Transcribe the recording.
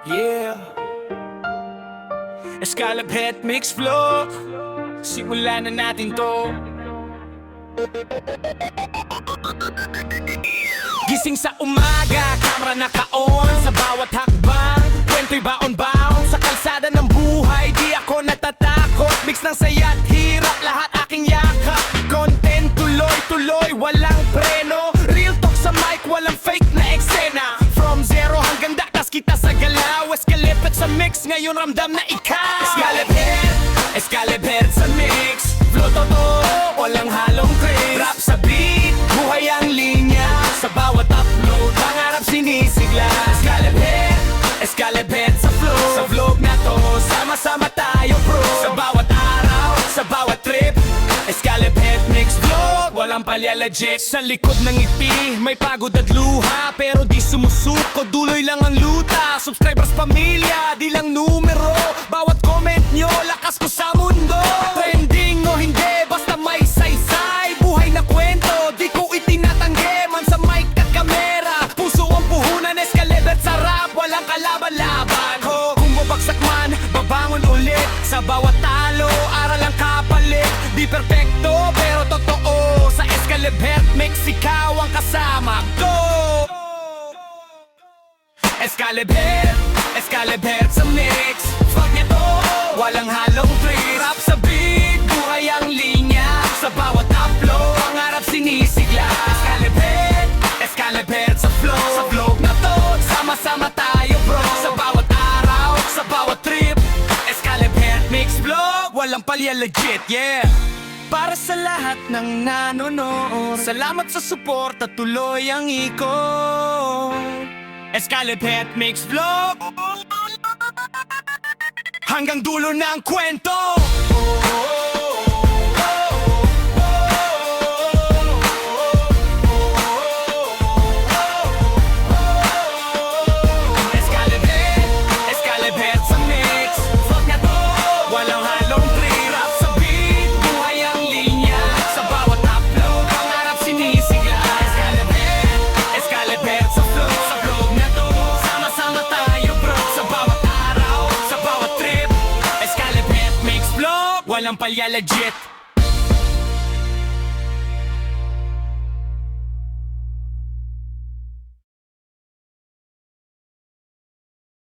Yeah, Escalab Head Mix Flow. Simulan na natin to. Gising sa umaga, camera naka-on. Sa bawat hakbang, kwento'y baon-baon. Sa kalsada ng buhay, di ako natatakot. Mix ng saya't hirap, lahat aking yakap. Content tuloy-tuloy, walang preno. Real talk sa mic, walang fake na eksena. From zero hanggang dakas kita sa galaw. Escalab Head sa mix, ngayon ramdam na ikaw. Escalab Head sa mix. Flow totoo, walang halong craze. Rap sa beat, buhay ang linya. Sa bawat upload, pangarap sinisigla. Escalab Head sa flow. Sa vlog na to, sama-sama tayo bro. Sa bawat araw, sa bawat trip, Escalab Head Mix Vlog. Walang palya legit. Sa likod ng ngiti, may pagod at luha. Pero di sumusuko, duloy lang ang luta. Subscribers, pamilya, di lang numero. Bawat comment nyo, lakas ko sa mundo. Trending o hindi, basta may saysay. Buhay na kwento, di ko itinatanggi. Man sa mic at kamera, puso ang puhunan. Escalab Head sa rap, walang kalaban-laban. Kung babagsak man, babangon ulit. Sa bawat talo, aral ang kapalit. Di perfecto, pero totoo. Sa Escalab Head Mix, ikaw ang kasama ko. Escalab Head sa mix. Fuck niya to, walang halong tricks. Rap sa beat, buhay ang linya. Sa bawat upload, pangarap sinisigla. Escalab Head sa flow. Sa vlog na to, sama-sama tayo bro. Sa bawat araw, sa bawat trip, Escalab Head Mix Vlog. Walang palya legit, yeah. Para sa lahat ng nanonood, salamat sa suporta, tuloy ang ikot. Escalab Head Mix Vlog, hanggang dulo ng kwento. Escalab Head sa mix. Fuck na to, walang halong trip. Rap sa beat, buhay ang linya. Sa bawat upload, pangarap sinisigla. Escalab Head sa flow. Sa vlog na to, sama-sama tayo bro. Sa bawat araw, sa bawat trip, Escalab Head Mix Vlog. Walang palya legit.